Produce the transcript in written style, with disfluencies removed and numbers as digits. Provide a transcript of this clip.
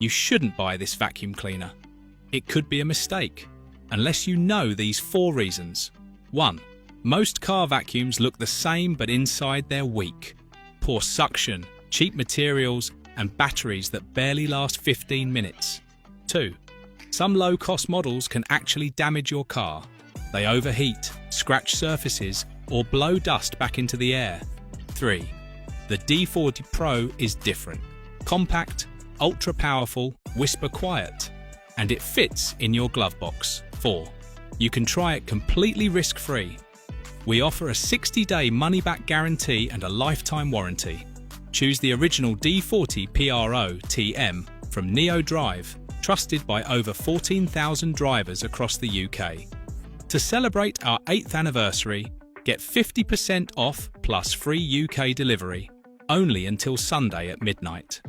You shouldn't buy this vacuum cleaner. It could be a mistake, unless you know these 4 reasons. 1. Most car vacuums look the same but inside they're weak. Poor suction, cheap materials, and batteries that barely last 15 minutes. 2. Some low-cost models can actually damage your car. They overheat, scratch surfaces, or blow dust back into the air. 3. The D40 Pro is different. Compact, ultra-powerful, whisper-quiet. And it fits in your glove box. 4. You can try it completely risk-free. We offer a 60-day money-back guarantee and a lifetime warranty. Choose the original D40 Pro TM from Neo Drive, trusted by over 14,000 drivers across the UK. To celebrate our 8th anniversary, get 50% off plus free UK delivery, only until Sunday at midnight.